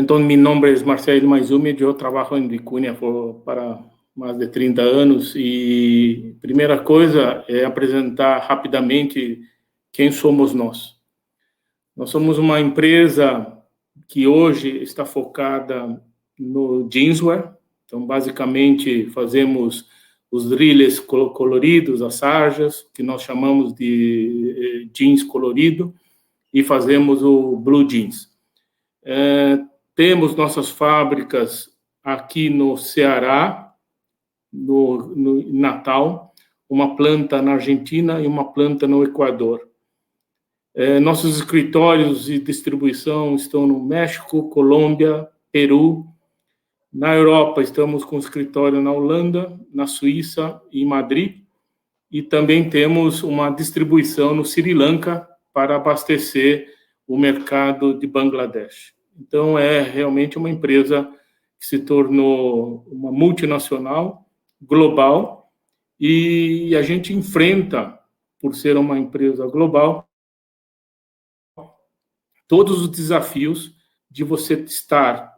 Então, meu nome é Marcelo Maizumi, eu trabalho em Vicuña para mais de 30 anos e a primeira coisa é apresentar rapidamente quem somos nós. Nós somos uma empresa que hoje está focada no jeanswear, então basicamente fazemos os drills coloridos, as sarjas, que nós chamamos de jeans colorido, e fazemos o blue jeans. Temos nossas fábricas aqui no Ceará, no Natal, uma planta na Argentina e uma planta no Equador. Nossos escritórios de distribuição estão no México, Colômbia, Peru. Na Europa, estamos com escritório na Holanda, na Suíça e em Madrid. E também temos uma distribuição no Sri Lanka para abastecer o mercado de Bangladesh. Então, é realmente uma empresa que se tornou uma multinacional, global, e a gente enfrenta, por ser uma empresa global, todos os desafios de você estar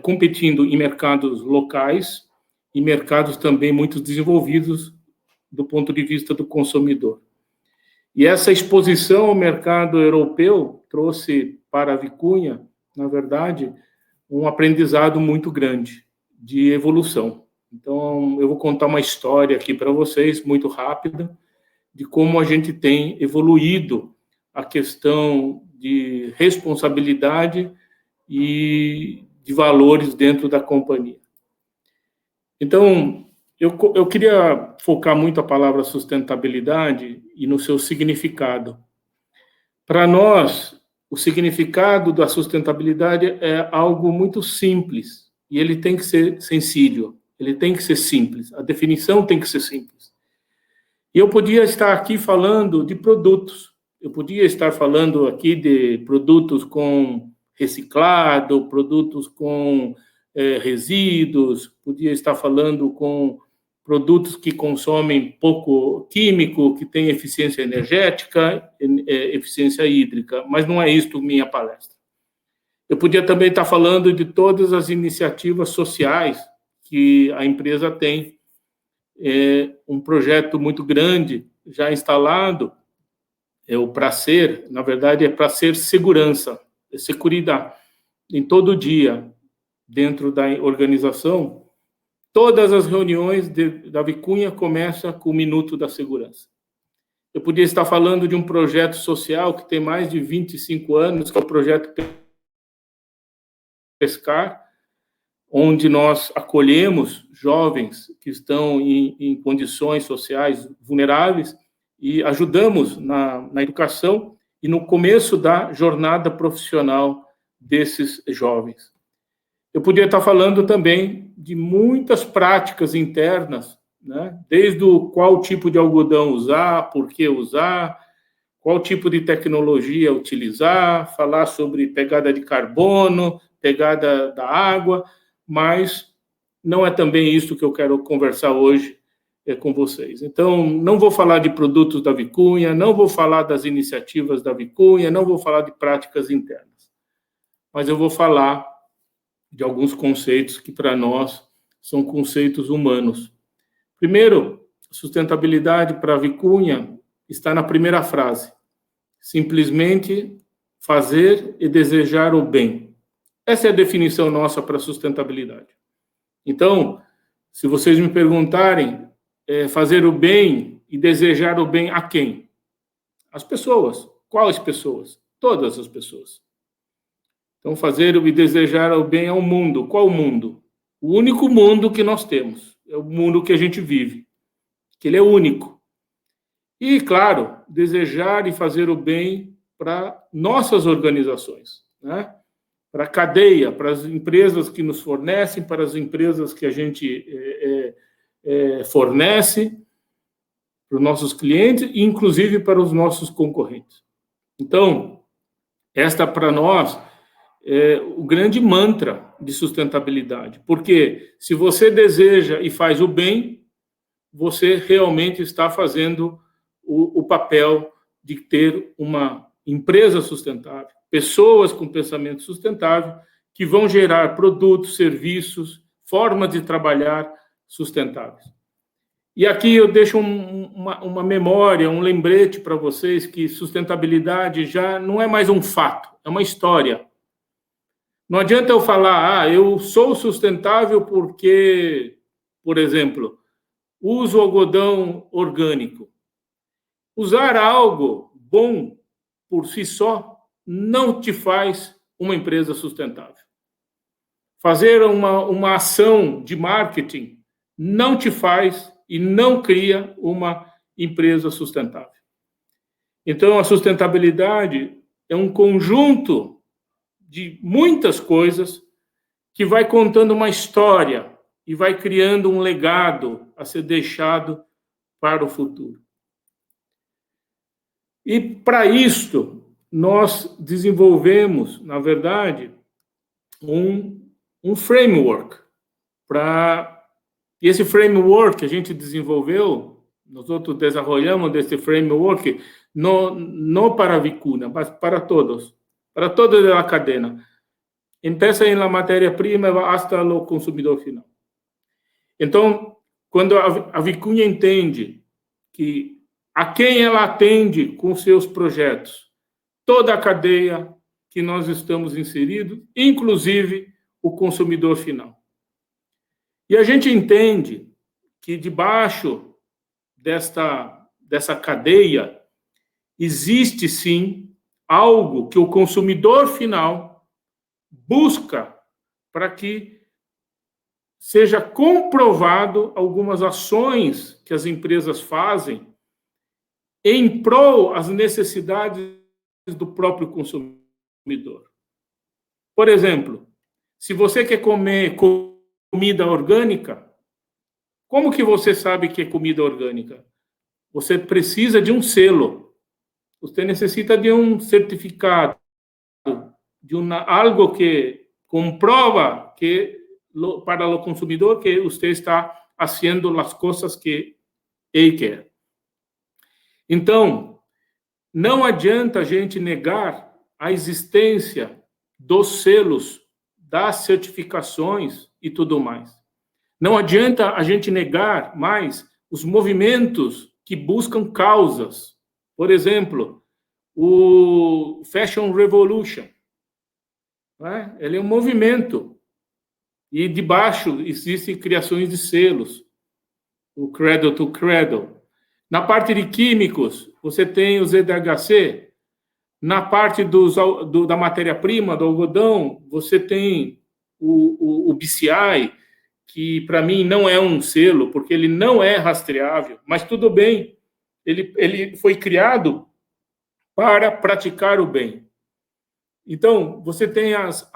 competindo em mercados locais e mercados também muito desenvolvidos do ponto de vista do consumidor. E essa exposição ao mercado europeu trouxe para a Vicuña, na verdade, um aprendizado muito grande de evolução. Então, eu vou contar uma história aqui para vocês, muito rápida, de como a gente tem evoluído a questão de responsabilidade e de valores dentro da companhia. Então, eu queria focar muito a palavra sustentabilidade e no seu significado. Para nós, o significado da sustentabilidade é algo muito simples e ele tem que ser sensível, ele tem que ser simples, a definição tem que ser simples. E eu podia estar aqui falando de produtos, eu podia estar falando aqui de produtos com reciclado, produtos com resíduos, podia estar falando com produtos que consomem pouco químico, que têm eficiência energética, eficiência hídrica, mas não é isto minha palestra. Eu podia também estar falando de todas as iniciativas sociais que a empresa tem, um projeto muito grande já instalado, o Pracer, na verdade é Pracer Segurança, é Seguridade, em todo dia, dentro da organização. Todas as reuniões da Vicuña começam com o Minuto da Segurança. Eu podia estar falando de um projeto social que tem mais de 25 anos, que é o projeto Pescar, onde nós acolhemos jovens que estão em condições sociais vulneráveis e ajudamos na educação e no começo da jornada profissional desses jovens. Eu podia estar falando também de muitas práticas internas, né? Desde qual tipo de algodão usar, por que usar, qual tipo de tecnologia utilizar, falar sobre pegada de carbono, pegada da água, mas não é também isso que eu quero conversar hoje com vocês. Então, não vou falar de produtos da Vicuña, não vou falar das iniciativas da Vicuña, não vou falar de práticas internas, mas eu vou falar de alguns conceitos que, para nós, são conceitos humanos. Primeiro, sustentabilidade para a Vicuña está na primeira frase. Simplesmente fazer e desejar o bem. Essa é a definição nossa para sustentabilidade. Então, se vocês me perguntarem, fazer o bem e desejar o bem a quem? As pessoas. Quais pessoas? Todas as pessoas. Então, fazer e desejar o bem ao mundo. Qual mundo? O único mundo que nós temos. É o mundo que a gente vive. Que ele é único. E, claro, desejar e fazer o bem para nossas organizações, né? Para a cadeia, para as empresas que nos fornecem, para as empresas que a gente fornece, para os nossos clientes e, inclusive, para os nossos concorrentes. Então, esta, para nós, o grande mantra de sustentabilidade, porque se você deseja e faz o bem, você realmente está fazendo o papel de ter uma empresa sustentável, pessoas com pensamento sustentável que vão gerar produtos, serviços, formas de trabalhar sustentáveis. E aqui eu deixo uma memória, um lembrete para vocês que sustentabilidade já não é mais um fato, é uma história. Não adianta eu falar, eu sou sustentável porque, por exemplo, uso algodão orgânico. Usar algo bom por si só não te faz uma empresa sustentável. Fazer uma ação de marketing não te faz e não cria uma empresa sustentável. Então, a sustentabilidade é um conjunto de muitas coisas que vai contando uma história e vai criando um legado a ser deixado para o futuro. E, para isto, nós desenvolvemos, na verdade, um framework. E esse framework que a gente desenvolveu, nós desenvolvemos esse framework não para a Vicuña, mas para todos a cadena. Empieza em la matéria-prima até o consumidor final. Então, quando a Vicuña entende que a quem ela atende com seus projetos, toda a cadeia que nós estamos inseridos, inclusive o consumidor final. E a gente entende que debaixo dessa cadeia existe, sim, algo que o consumidor final busca para que seja comprovado algumas ações que as empresas fazem em prol das necessidades do próprio consumidor. Por exemplo, se você quer comer comida orgânica, como que você sabe que é comida orgânica? Você precisa de um selo. Você necessita de um certificado, de algo que comprova que para o consumidor que você está fazendo as coisas que ele quer. Então, não adianta a gente negar a existência dos selos, das certificações e tudo mais. Não adianta a gente negar mais os movimentos que buscam causas. Por exemplo, o Fashion Revolution. Né? Ele é um movimento. E debaixo existem criações de selos. O Cradle to Cradle. Na parte de químicos, você tem o ZDHC. Na parte da matéria-prima, do algodão, você tem o BCI, que para mim não é um selo, porque ele não é rastreável, mas tudo bem, ele foi criado para praticar o bem. Então, você tem as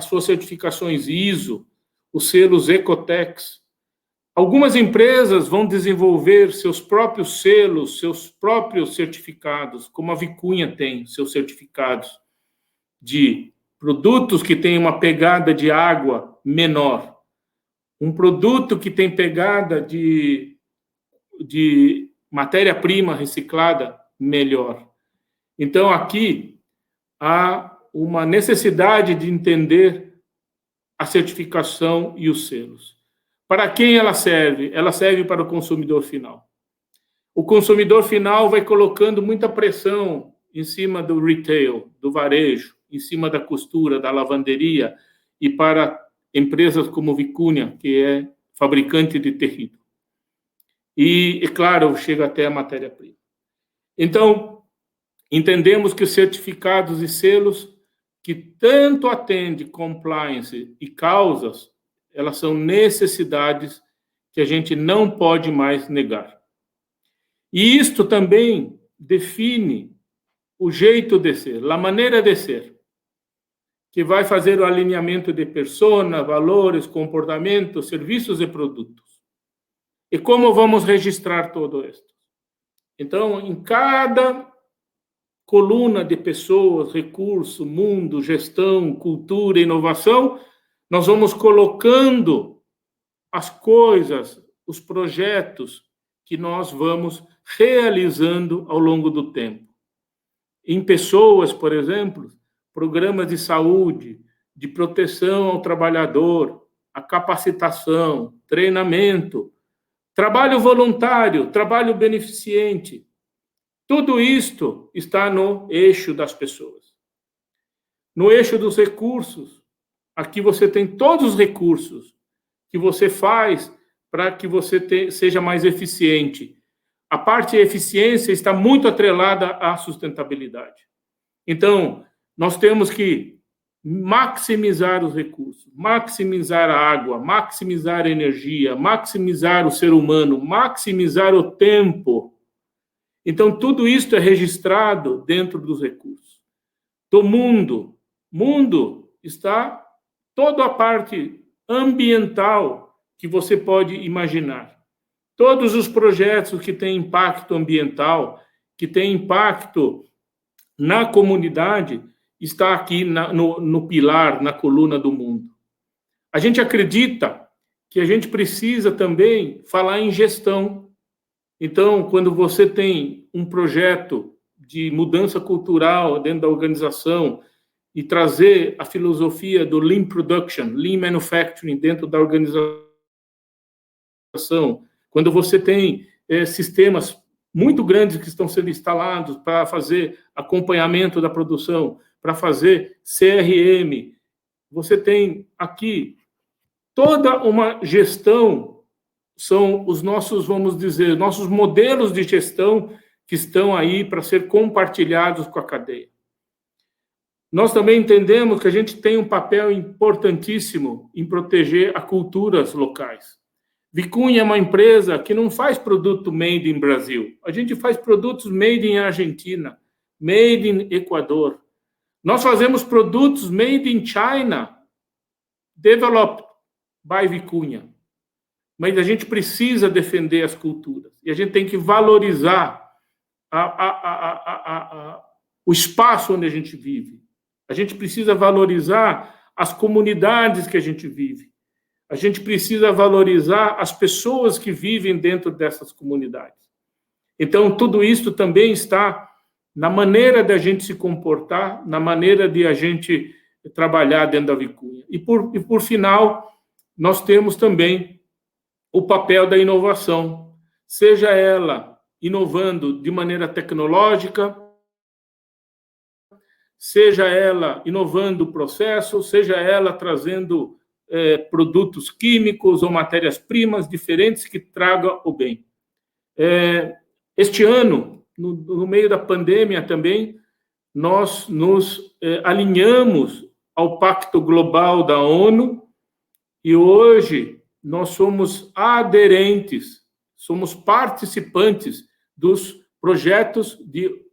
suas certificações ISO, os selos Ecotex. Algumas empresas vão desenvolver seus próprios selos, seus próprios certificados, como a Vicuña tem seus certificados de produtos que têm uma pegada de água menor, um produto que tem pegada de matéria-prima reciclada melhor. Então, aqui há uma necessidade de entender a certificação e os selos. Para quem ela serve? Ela serve para o consumidor final. O consumidor final vai colocando muita pressão em cima do retail, do varejo, em cima da costura, da lavanderia e para empresas como Vicuña, que é fabricante de tecido. E, é claro, chega até a matéria-prima. Então, entendemos que os certificados e selos que tanto atendem compliance e causas, elas são necessidades que a gente não pode mais negar. E isto também define o jeito de ser, a maneira de ser, que vai fazer o alinhamento de persona, valores, comportamentos, serviços e produtos. E como vamos registrar todo isso? Então, em cada coluna de pessoas, recurso, mundo, gestão, cultura, inovação, nós vamos colocando as coisas, os projetos que nós vamos realizando ao longo do tempo. Em pessoas, por exemplo, programas de saúde, de proteção ao trabalhador, a capacitação, treinamento, trabalho voluntário, trabalho beneficente. Tudo isto está no eixo das pessoas. No eixo dos recursos, aqui você tem todos os recursos que você faz para que você seja mais eficiente. A parte de eficiência está muito atrelada à sustentabilidade. Então, nós temos que maximizar os recursos, maximizar a água, maximizar a energia, maximizar o ser humano, maximizar o tempo. Então, tudo isso é registrado dentro dos recursos. Do mundo. Mundo está toda a parte ambiental que você pode imaginar. Todos os projetos que têm impacto ambiental, que têm impacto na comunidade, está aqui no pilar, na coluna do mundo. A gente acredita que a gente precisa também falar em gestão. Então, quando você tem um projeto de mudança cultural dentro da organização e trazer a filosofia do Lean Production, Lean Manufacturing dentro da organização, quando você tem sistemas muito grandes que estão sendo instalados para fazer acompanhamento da produção, para fazer CRM, você tem aqui toda uma gestão, são os nossos, vamos dizer, nossos modelos de gestão que estão aí para ser compartilhados com a cadeia. Nós também entendemos que a gente tem um papel importantíssimo em proteger as culturas locais. Vicunha é uma empresa que não faz produto made in Brasil. A gente faz produtos made in Argentina, made in Equador. Nós fazemos produtos made in China, developed by Vicunha. Mas a gente precisa defender as culturas. E a gente tem que valorizar o espaço onde a gente vive. A gente precisa valorizar as comunidades que a gente vive. A gente precisa valorizar as pessoas que vivem dentro dessas comunidades. Então, tudo isso também está na maneira de a gente se comportar, na maneira de a gente trabalhar dentro da Vicunha. E por final, nós temos também o papel da inovação, seja ela inovando de maneira tecnológica, seja ela inovando o processo, seja ela trazendo produtos químicos ou matérias-primas diferentes que tragam o bem. Este ano, no meio da pandemia também, nós nos alinhamos ao Pacto Global da ONU e hoje nós somos aderentes, somos participantes dos projetos de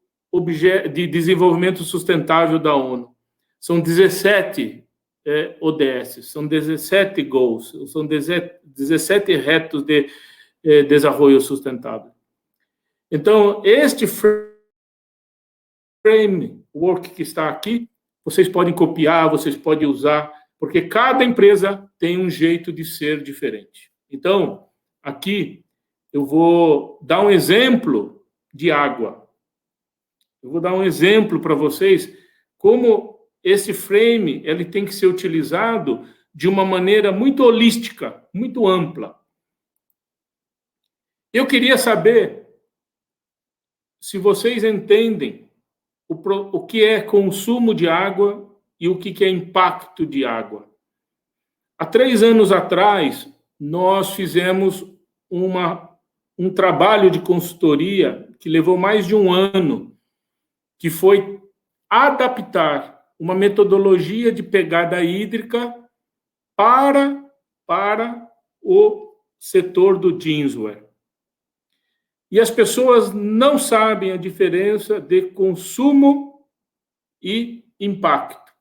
desenvolvimento sustentável da ONU. São 17 ODS, são 17 goals, são 17 retos de desenvolvimento sustentável. Então, este framework que está aqui, vocês podem copiar, vocês podem usar, porque cada empresa tem um jeito de ser diferente. Então, aqui eu vou dar um exemplo de água. Eu vou dar um exemplo para vocês como esse frame ele tem que ser utilizado de uma maneira muito holística, muito ampla. Eu queria saber se vocês entendem o que é consumo de água e o que é impacto de água. Há 3 anos atrás, nós fizemos um trabalho de consultoria que levou mais de 1 ano, que foi adaptar uma metodologia de pegada hídrica para o setor do jeanswear. E as pessoas não sabem a diferença de consumo e impacto.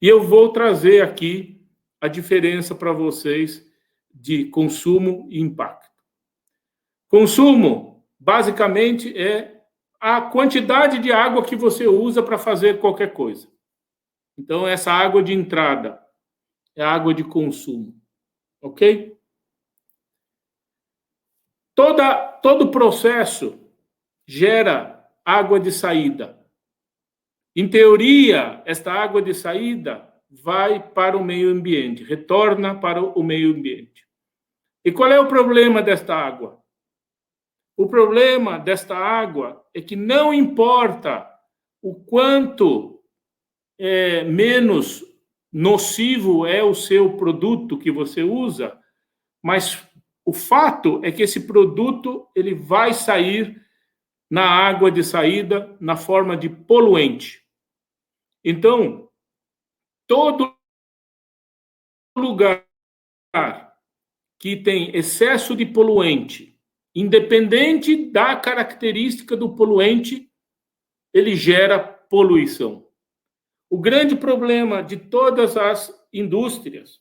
E eu vou trazer aqui a diferença para vocês de consumo e impacto. Consumo, basicamente, é a quantidade de água que você usa para fazer qualquer coisa. Então, essa água de entrada é água de consumo. Ok? Todo processo gera água de saída. Em teoria, esta água de saída vai para o meio ambiente, retorna para o meio ambiente. E qual é o problema desta água? O problema desta água é que não importa o quanto menos nocivo é o seu produto que você usa, mas o fato é que esse produto ele vai sair na água de saída na forma de poluente. Então, todo lugar que tem excesso de poluente, independente da característica do poluente, ele gera poluição. O grande problema de todas as indústrias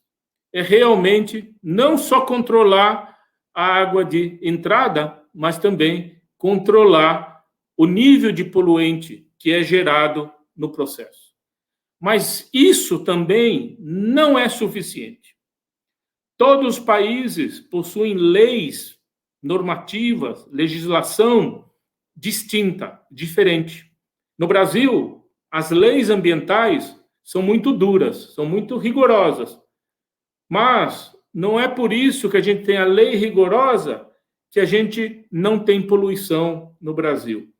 é realmente não só controlar a água de entrada, mas também controlar o nível de poluente que é gerado no processo. Mas isso também não é suficiente. Todos os países possuem leis normativas, legislação distinta, diferente. No Brasil, as leis ambientais são muito duras, são muito rigorosas. Mas não é por isso que a gente tem a lei rigorosa que a gente não tem poluição no Brasil.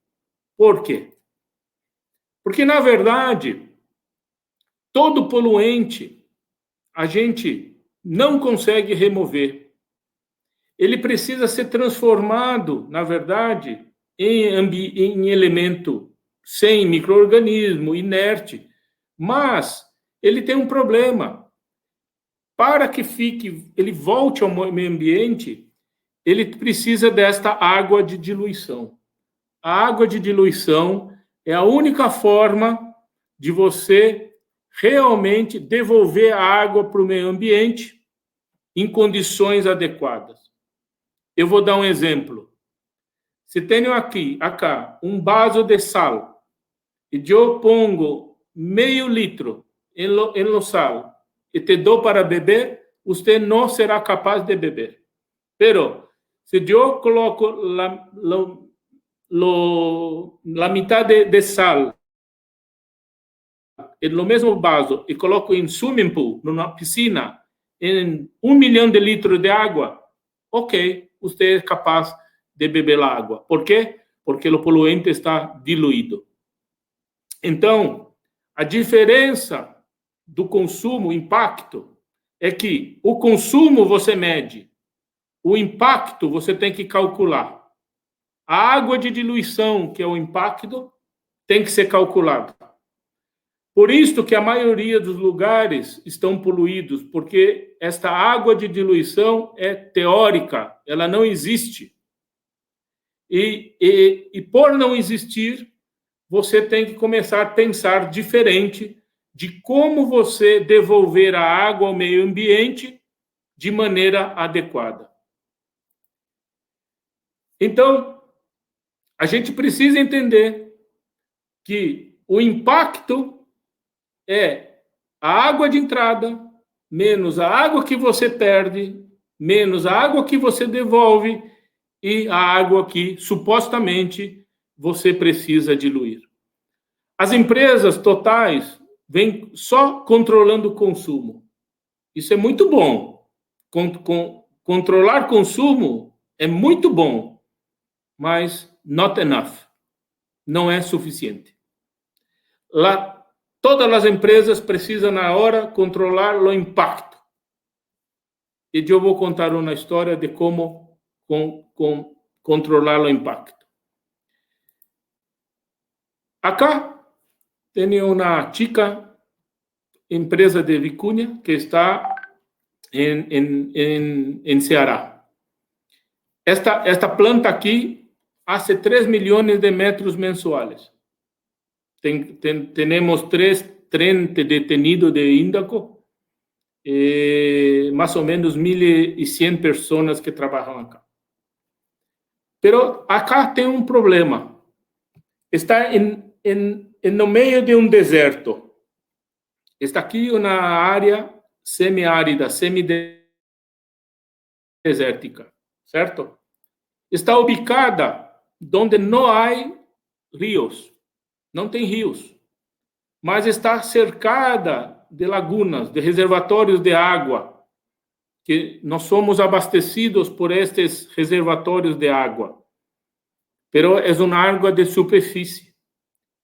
Por quê? Porque, na verdade, todo poluente a gente não consegue remover. Ele precisa ser transformado, na verdade, em elemento sem micro-organismo, inerte. Mas ele tem um problema. Para que ele volte ao meio ambiente, ele precisa desta água de diluição. A água de diluição é a única forma de você realmente devolver a água para o meio ambiente em condições adequadas. Eu vou dar um exemplo. Se tenho acá um vaso de sal e eu pongo meio litro em sal e te dou para beber, você não será capaz de beber. Pero se eu coloco la mitad de sal no mesmo vaso e coloco em swimming pool, numa piscina, em 1 milhão de litros de água, ok, você é capaz de beber a água. Por quê? Porque o poluente está diluído. Então, a diferença do consumo, impacto, é que o consumo você mede, o impacto você tem que calcular. A água de diluição, que é o impacto, tem que ser calculada. Por isso que a maioria dos lugares estão poluídos, porque esta água de diluição é teórica, ela não existe. E por não existir, você tem que começar a pensar diferente de como você devolver a água ao meio ambiente de maneira adequada. Então, a gente precisa entender que o impacto é a água de entrada menos a água que você perde, menos a água que você devolve e a água que supostamente você precisa diluir. As empresas totais vêm só controlando o consumo. Isso é muito bom. Controlar consumo é muito bom, mas not enough. Não é suficiente. Todas as empresas precisam, na hora, controlar o impacto. E eu vou contar uma história de como controlar o impacto. Acá tenho uma chica empresa de Vicunha que está em Ceará. Esta planta aqui hace 3 milhões de metros mensuais. Temos 3 trenes detenidos de índaco, mais ou menos 1.100 pessoas que trabalham acá. Pero acá tem um problema. Está no meio de um deserto. Está aqui uma área semiárida, semidesértica, certo? Está ubicada onde não há rios. Não tem rios, mas está cercada de lagunas, de reservatórios de água, que nós somos abastecidos por estes reservatórios de água. Pero é uma água de superfície,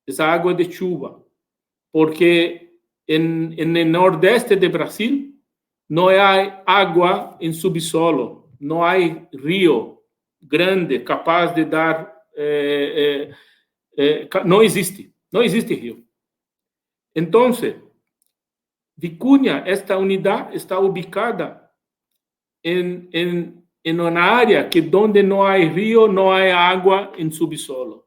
é água de chuva, porque no nordeste do Brasil não há água em subsolo, não há rio grande capaz de dar, não existe rio. Então, Vicuña, esta unidade está ubicada em uma área que onde não há rio, não há água em subsolo.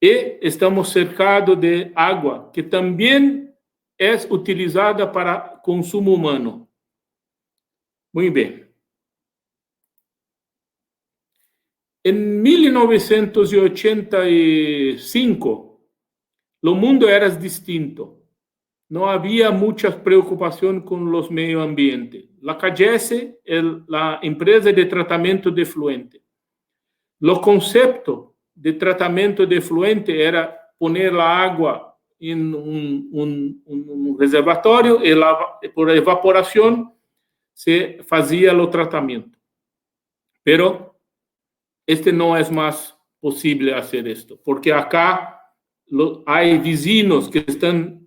E estamos cercados de água que também é utilizada para consumo humano. Muito bem. Em 1985, o mundo era distinto. Não havia muita preocupação com o meio ambiente. A CAGES é a empresa de tratamento de efluente. O conceito de tratamento de efluente era poner a água em um reservatório e por evaporação se fazia o tratamento. Pero este não é mais possível fazer isto, porque acá há vizinhos que estão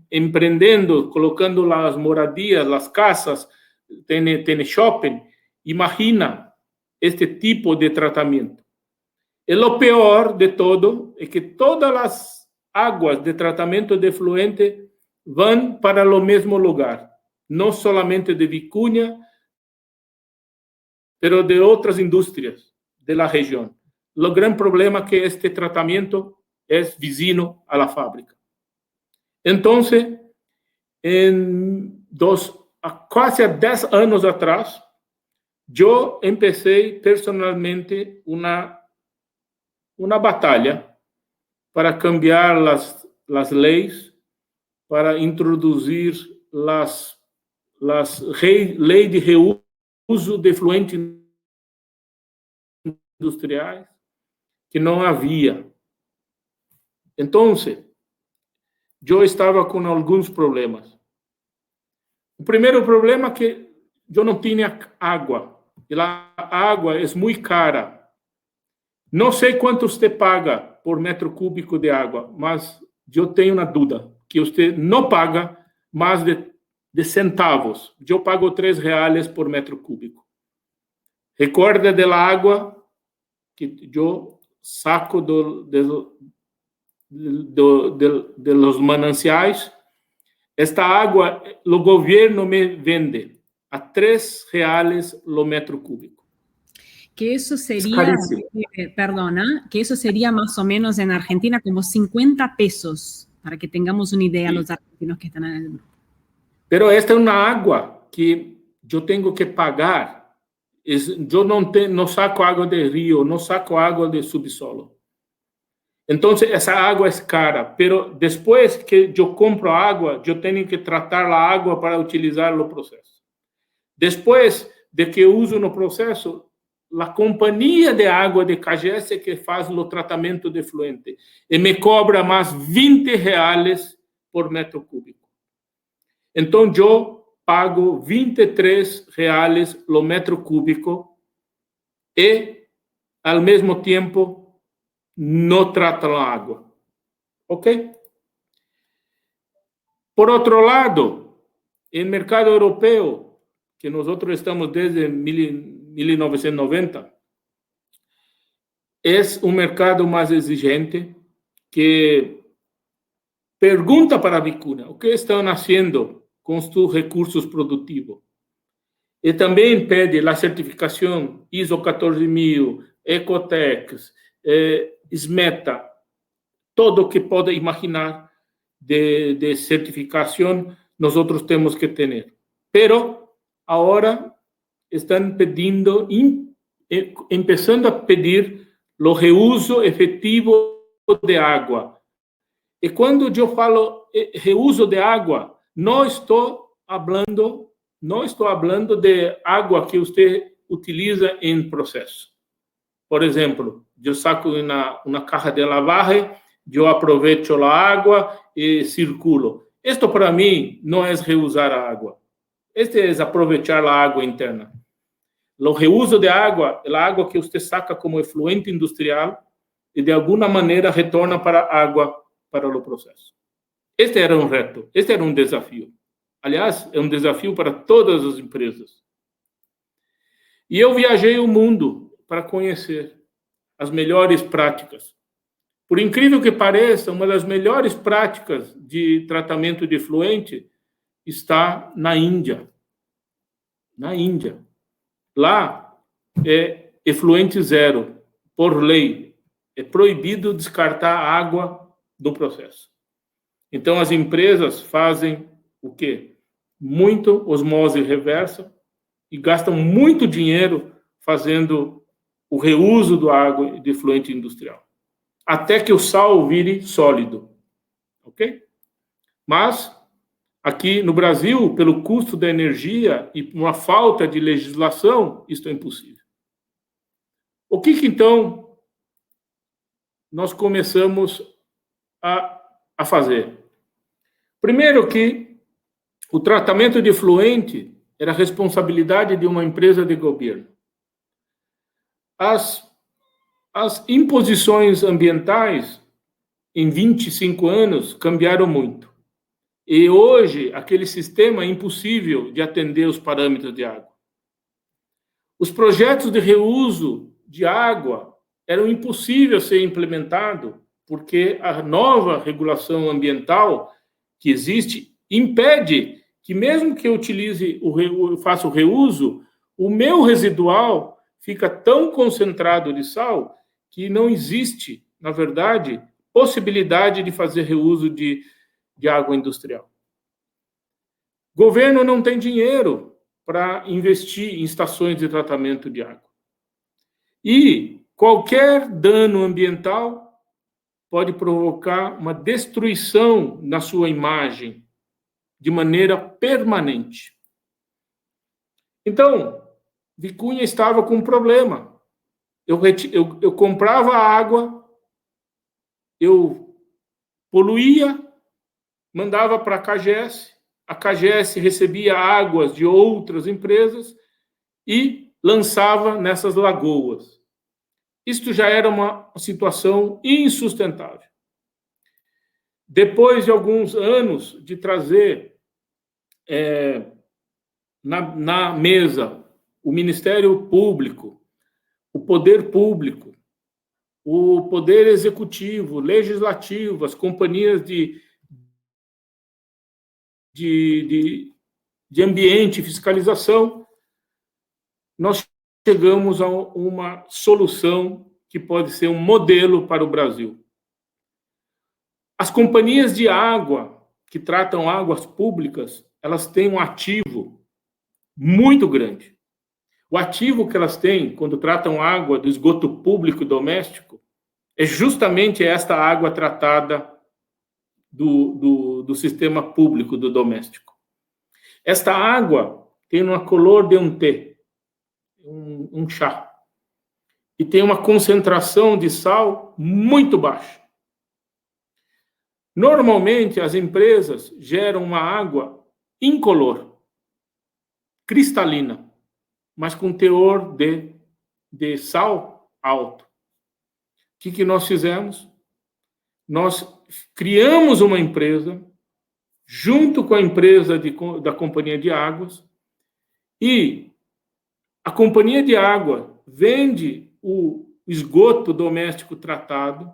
empreendendo, colocando as moradias, as casas, tem shopping. Imagina este tipo de tratamento. E o pior de todo é que todas as águas de tratamento de efluente vão para o mesmo lugar, não somente de Vicuña, mas de outras indústrias da região. O grande problema é que este tratamento é vizinho à fábrica. Então, quase 10 anos atrás, eu comecei personalmente uma batalha para cambiar as leis, para introduzir as leis de reuso de efluentes industriais que não havia. Então, eu estava com alguns problemas. O primeiro problema é que eu não tinha água. E a água é muito cara. Não sei quanto você paga por metro cúbico de água, mas eu tenho uma dúvida, que você não paga mais de centavos. Eu pago R$3 por metro cúbico. Recorda da água que eu saco de los mananciais. Esta água, o governo me vende a R$3 o metro cúbico. Que eso sería, perdona, que eso sería más o menos en Argentina como 50 pesos, para que tengamos una idea los argentinos que están en el grupo. Pero esta es una agua que yo tengo que pagar. Yo no saco agua de río, no saco agua de subsolo. Entonces, esa agua es cara, pero después que yo compro agua, yo tengo que tratar la agua para utilizar el proceso. Después de que uso el proceso, la companhia de água de CAGES que faz o tratamento de efluente e me cobra mais R$20 por metro cúbico. Então, eu pago R$23 o metro cúbico e, ao mesmo tempo, não trato a água. Ok? Por outro lado, no mercado europeu, que nós estamos desde 1990, é um mercado mais exigente que pergunta para a Vicuña o que estão fazendo com seus recursos produtivos. E também pede a certificação ISO 14000, Ecotex, SMETA, todo o que pode imaginar de certificação, nós temos que ter. Pero agora estão pedindo, começando a pedir o reuso efetivo de água. E quando eu falo reuso de água, não estou falando de água que você utiliza em processo. Por exemplo, eu saco uma caixa de lavagem, eu aproveito a água e circulo. Esto para mim não é reusar a água. Este é aproveitar a água interna. O reuso de água é a água que você saca como efluente industrial e de alguma maneira retorna para a água para o processo. Este era um reto, este era um desafio. Aliás, é um desafio para todas as empresas. E eu viajei o mundo para conhecer as melhores práticas. Por incrível que pareça, uma das melhores práticas de tratamento de efluente está na Índia. Na Índia. Lá é efluente zero, por lei. É proibido descartar água do processo. Então, as empresas fazem o quê? Muito osmose reversa e gastam muito dinheiro fazendo o reuso da água de efluente industrial, até que o sal vire sólido, ok? Mas, aqui no Brasil, pelo custo da energia e uma falta de legislação, isso é impossível. O que então, nós começamos a fazer? Primeiro que o tratamento de efluente era responsabilidade de uma empresa de governo. As imposições ambientais, em 25 anos, cambiaram muito. E hoje, aquele sistema é impossível de atender os parâmetros de água. Os projetos de reuso de água eram impossíveis de ser implementados, porque a nova regulação ambiental que existe impede que, mesmo que eu utilize faça o reuso, o meu residual fica tão concentrado de sal que não existe, na verdade, possibilidade de fazer reuso de água industrial. O governo não tem dinheiro para investir em estações de tratamento de água. E qualquer dano ambiental pode provocar uma destruição na sua imagem de maneira permanente. Então, Vicunha estava com um problema. Eu comprava água, eu poluía, mandava para a CAGES recebia águas de outras empresas e lançava nessas lagoas. Isto já era uma situação insustentável. Depois de alguns anos de trazer na mesa o Ministério Público, o Poder Público, o Poder Executivo, Legislativo, as companhias de ambiente e fiscalização, nós chegamos a uma solução que pode ser um modelo para o Brasil. As companhias de água que tratam águas públicas, elas têm um ativo muito grande. O ativo que elas têm quando tratam água do esgoto público doméstico é justamente esta água tratada do sistema público do doméstico. Esta água tem uma color de um té, um chá, e tem uma concentração de sal muito baixa. Normalmente, as empresas geram uma água incolor, cristalina, mas com teor de sal alto. O que nós fizemos? Nós criamos uma empresa, junto com a empresa da Companhia de Águas, e a Companhia de Água vende o esgoto doméstico tratado.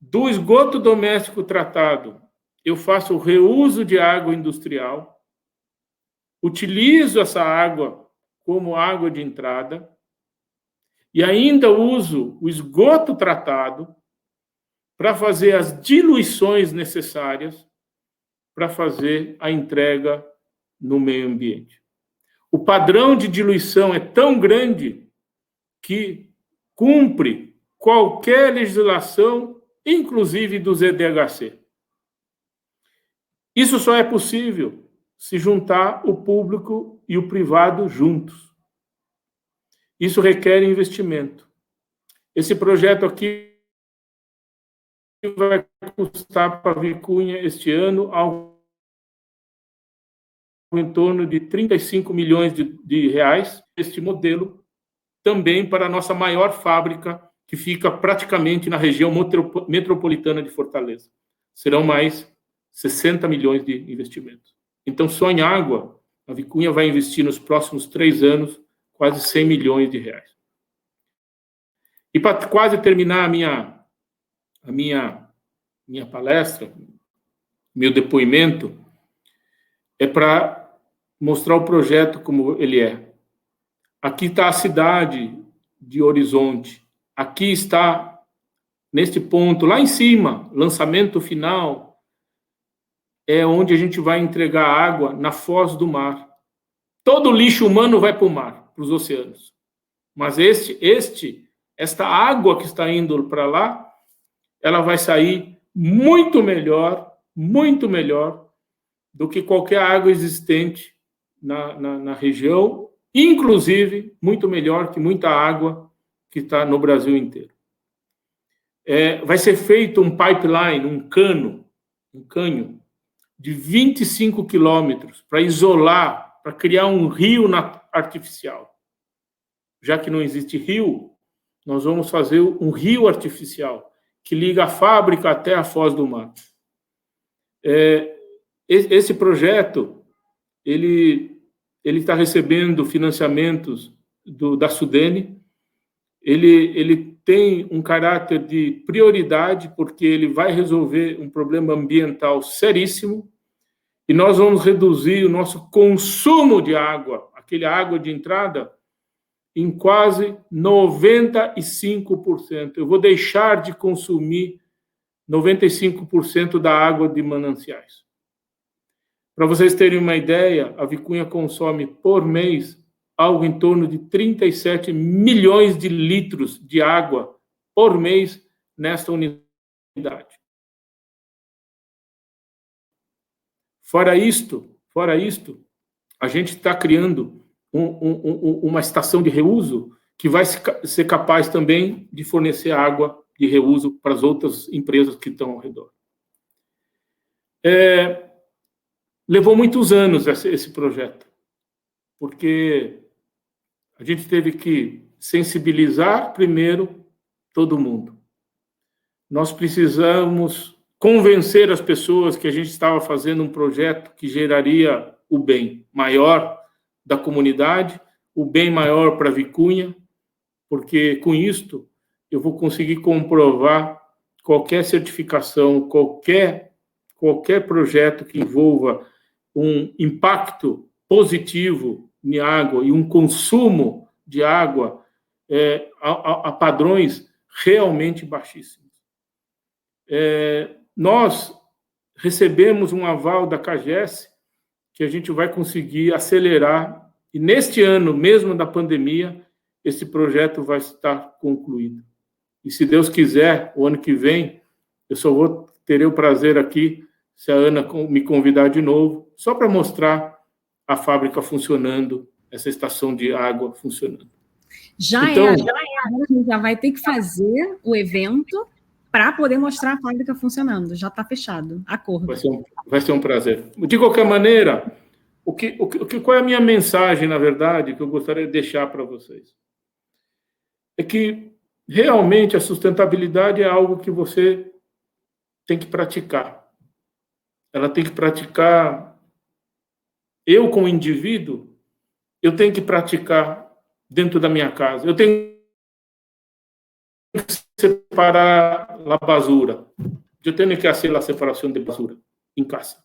Do esgoto doméstico tratado, eu faço o reuso de água industrial, utilizo essa água como água de entrada e ainda uso o esgoto tratado para fazer as diluições necessárias para fazer a entrega no meio ambiente. O padrão de diluição é tão grande que cumpre qualquer legislação, inclusive do ZDHC. Isso só é possível se juntar o público e o privado juntos. Isso requer investimento. Esse projeto aqui vai custar para a Vicunha este ano algo em torno de 35 milhões de reais, este modelo, também para a nossa maior fábrica, que fica praticamente na região metropolitana de Fortaleza. Serão mais 60 milhões de investimentos. Então, só em água, a Vicunha vai investir nos próximos 3 anos quase 100 milhões de reais. E para quase terminar a minha palestra, meu depoimento, é para mostrar o projeto como ele é. Aqui está a cidade de Horizonte. Aqui está, neste ponto, lá em cima, lançamento final, é onde a gente vai entregar água na foz do mar. Todo o lixo humano vai para o mar, para os oceanos. Mas esta água que está indo para lá, ela vai sair muito melhor do que qualquer água existente na região, inclusive muito melhor que muita água que está no Brasil inteiro. Vai ser feito um pipeline, um cânion de 25 quilômetros para isolar, para criar um rio artificial. Já que não existe rio, nós vamos fazer um rio artificial que liga a fábrica até a foz do mar. Esse projeto, ele está recebendo financiamentos da Sudene. Ele tem um caráter de prioridade, porque ele vai resolver um problema ambiental seríssimo, e nós vamos reduzir o nosso consumo de água, aquele água de entrada, em quase 95%. Eu vou deixar de consumir 95% da água de mananciais. Para vocês terem uma ideia, a Vicunha consome por mês algo em torno de 37 milhões de litros de água por mês nesta unidade. Fora isto, a gente está criando uma estação de reuso que vai ser capaz também de fornecer água de reuso para as outras empresas que estão ao redor. Levou muitos anos esse projeto, porque a gente teve que sensibilizar primeiro todo mundo. Nós precisamos convencer as pessoas que a gente estava fazendo um projeto que geraria o bem maior da comunidade, o bem maior para a Vicunha, porque com isto eu vou conseguir comprovar qualquer certificação, qualquer projeto que envolva um impacto positivo em água e um consumo de água a padrões realmente baixíssimos. Nós recebemos um aval da CAGES que a gente vai conseguir acelerar, e neste ano, mesmo da pandemia, esse projeto vai estar concluído. E se Deus quiser, o ano que vem, eu só terei o prazer aqui, se a Ana me convidar de novo, só para mostrar a fábrica funcionando, essa estação de água funcionando. Então, a gente já vai ter que fazer o evento para poder mostrar a fábrica funcionando. Já está fechado, acordo. Vai ser um prazer. De qualquer maneira, qual é a minha mensagem, na verdade, que eu gostaria de deixar para vocês? É que, realmente, a sustentabilidade é algo que você tem que praticar. Ela tem que praticar. Eu, como indivíduo, eu tenho que praticar dentro da minha casa. Eu tenho que separar a basura. Eu tenho que fazer a separação de basura em casa.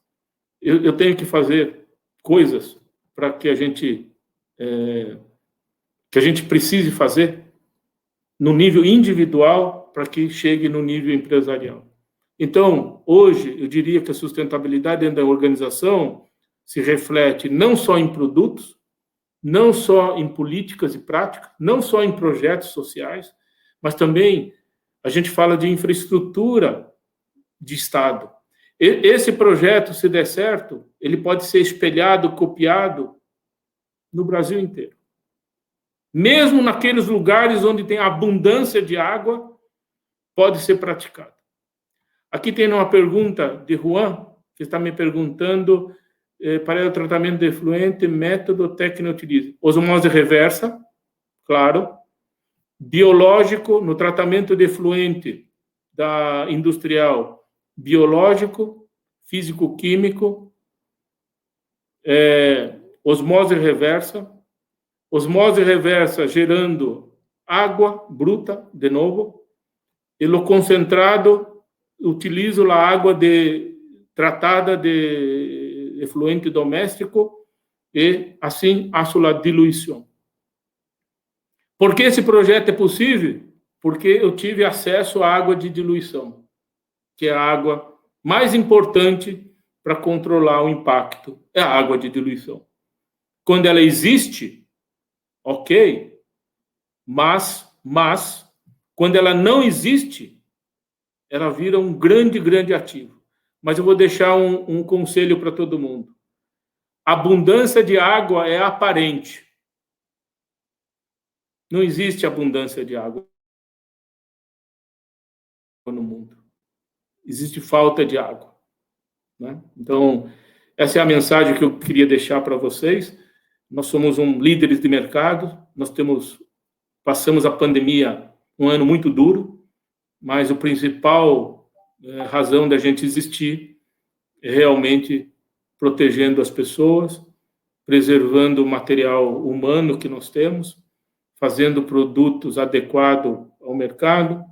Eu tenho que fazer coisas para que a gente precise fazer no nível individual para que chegue no nível empresarial. Então, hoje, eu diria que a sustentabilidade dentro da organização se reflete não só em produtos, não só em políticas e práticas, não só em projetos sociais, mas também a gente fala de infraestrutura de Estado. Esse projeto, se der certo, ele pode ser espelhado, copiado no Brasil inteiro. Mesmo naqueles lugares onde tem abundância de água, pode ser praticado. Aqui tem uma pergunta de Juan, que está me perguntando para o tratamento de efluente, método técnico utiliza. Osmose reversa, claro. Biológico, no tratamento de efluente da industrial, biológico, físico-químico, osmose reversa gerando água bruta, de novo, e o concentrado, utilizo a água tratada de efluente doméstico e, assim, faço a diluição. Por que esse projeto é possível? Porque eu tive acesso à água de diluição, que é a água mais importante para controlar o impacto, é a água de diluição. Quando ela existe, ok, mas quando ela não existe, ela vira um grande ativo. Mas eu vou deixar um conselho para todo mundo. A abundância de água é aparente. Não existe abundância de água no mundo. Existe falta de água, né? Então, essa é a mensagem que eu queria deixar para vocês. Nós somos líderes de mercado, passamos a pandemia um ano muito duro, mas a principal razão da gente existir é realmente protegendo as pessoas, preservando o material humano que nós temos, fazendo produtos adequados ao mercado,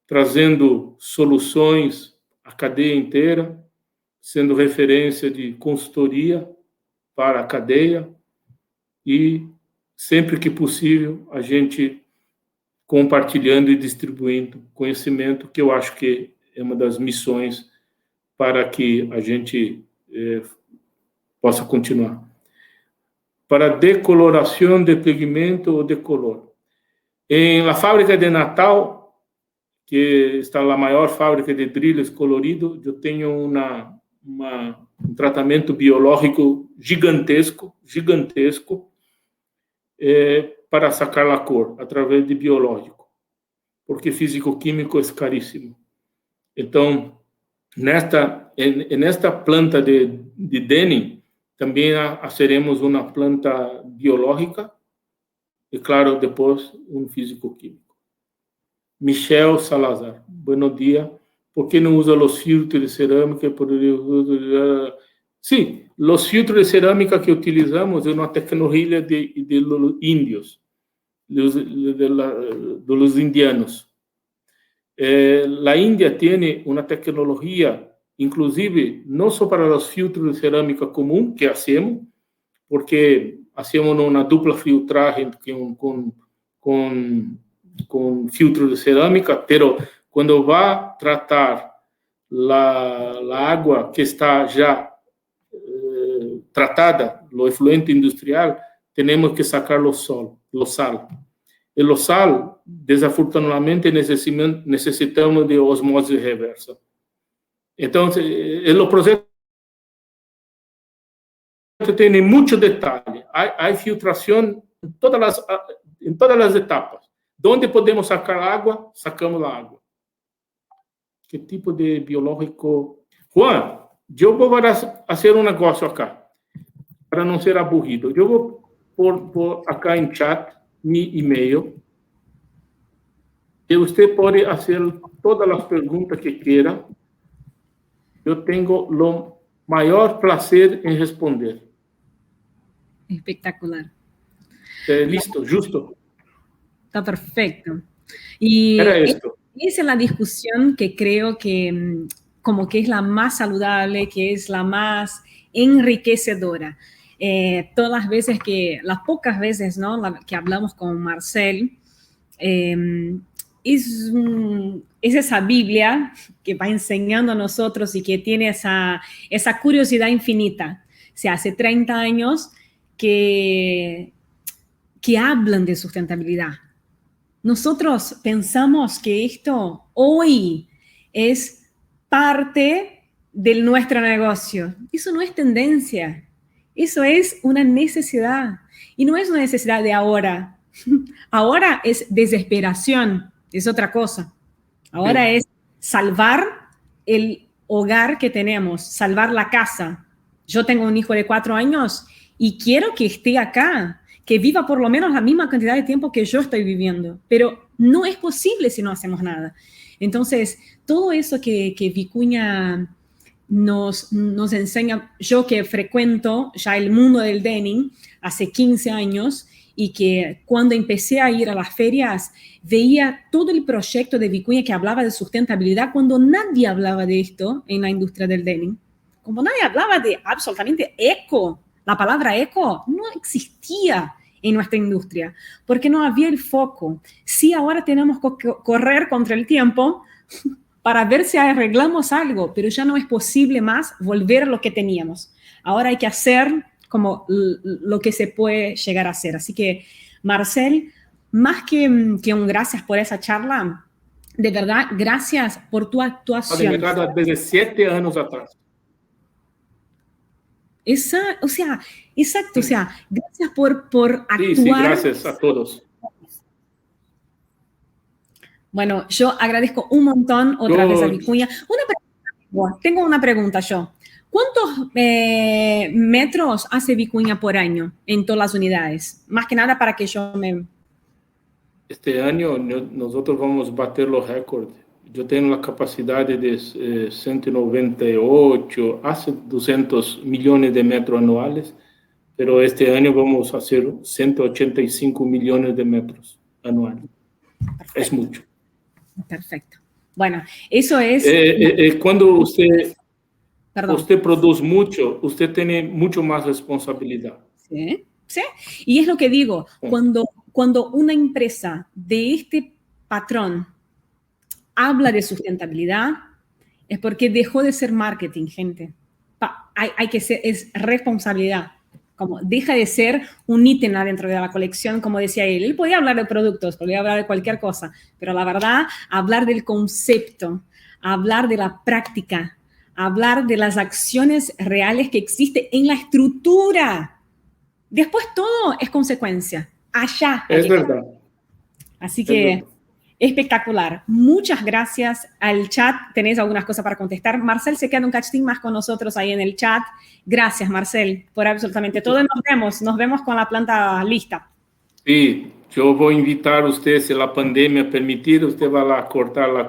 trazendo soluções à cadeia inteira, sendo referência de consultoria para a cadeia e, sempre que possível, a gente compartilhando e distribuindo conhecimento, que eu acho que é uma das missões para que a gente possa continuar. Para decoloração de pigmento ou decolor. Em la fábrica de Natal, que está a maior fábrica de drills colorido, eu tenho um tratamento biológico gigantesco, para sacar a cor, através de biológico, porque físico-químico é caríssimo. Então, nesta planta de denim, também faremos uma planta biológica e, claro, depois físico-químico. Michel Salazar, buenos días. ¿Por qué no usa los filtros de cerámica? Sí, los filtros de cerámica que utilizamos es una tecnología de los indios, de los indianos. La India tiene una tecnología, inclusive, no solo para los filtros de cerámica común que hacemos, porque hacemos una dupla filtraje con filtro de cerámica, pero cuando va a tratar la agua que está ya tratada, lo efluente industrial, tenemos que sacar lo sal. E o sal, desafortunadamente, necessitamos de osmose reversa. Então, o processo tem muito detalhe. Há filtração em todas as etapas. Onde podemos sacar água, sacamos a água. Que tipo de biológico? Juan, eu vou fazer um negócio acá, para não ser aburrido. Eu vou pôr acá em chat mi e-mail, e você pode fazer todas as perguntas que queira. Eu tenho o maior prazer em responder. Espectacular. Listo, justo. Está perfecto. Y esa es la discusión que creo que como que es la más saludable, que es la más enriquecedora. Todas las veces las pocas veces, ¿no?, que hablamos con Marcel, es esa Biblia que va enseñando a nosotros y que tiene esa curiosidad infinita. O sea, hace 30 años que hablan de sustentabilidad. Nosotros pensamos que esto hoy es parte de nuestro negocio. Eso no es tendencia. Eso es una necesidad. Y no es una necesidad de ahora. Ahora es desesperación. Es otra cosa. Ahora es salvar el hogar que tenemos, salvar la casa. Yo tengo un hijo de 4 años y quiero que esté acá, que viva por lo menos la misma cantidad de tiempo que yo estoy viviendo, pero no es posible si no hacemos nada. Entonces, todo eso que Vicuña nos enseña, yo que frecuento ya el mundo del denim hace 15 años y que cuando empecé a ir a las ferias veía todo el proyecto de Vicuña que hablaba de sustentabilidad cuando nadie hablaba de esto en la industria del denim. Como nadie hablaba de absolutamente eco, la palabra eco no existía en nuestra industria, porque no había el foco. Sí, ahora tenemos que correr contra el tiempo para ver si arreglamos algo, pero ya no es posible más volver a lo que teníamos. Ahora hay que hacer como lo que se puede llegar a hacer. Así que, Marcel, más que un gracias por esa charla, de verdad, gracias por tu actuación. Desde 7 años atrás. Exacto, o sea, gracias por actuar. Sí, gracias a todos. Bueno, yo agradezco un montón otra vez a Vicuña. Tengo una pregunta yo. ¿Cuántos metros hace Vicuña por año en todas las unidades? Más que nada para que yo me... Este año nosotros vamos a bater los récords. Yo tengo la capacidad de 198, hace 200 millones de metros anuales, pero este año vamos a hacer 185 millones de metros anuales. Perfecto. Es mucho. Perfecto. Bueno, eso es... Cuando usted produce mucho, usted tiene mucho más responsabilidad. Sí, sí. Y es lo que digo, cuando una empresa de este patrón habla de sustentabilidad, es porque dejó de ser marketing, gente. Hay que ser, es responsabilidad. Como deja de ser un ítem dentro de la colección, como decía él. Él podía hablar de productos, podía hablar de cualquier cosa, pero la verdad, hablar del concepto, hablar de la práctica, hablar de las acciones reales que existen en la estructura. Después todo es consecuencia. Allá. Es verdad. Así que... espectacular. Muchas gracias al chat. Tenéis algunas cosas para contestar. Marcel se queda un cachitín más con nosotros ahí en el chat. Gracias, Marcel, por absolutamente todo. Nos vemos con la planta lista. Sí, yo voy a invitar a usted, si la pandemia permitir, usted va a cortar la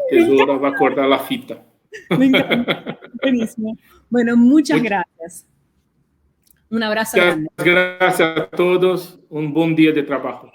tesoura, va a cortar la fita. Me encanta. Buenísimo. Bueno, muchas gracias. Un abrazo grande. Gracias a todos. Un buen día de trabajo.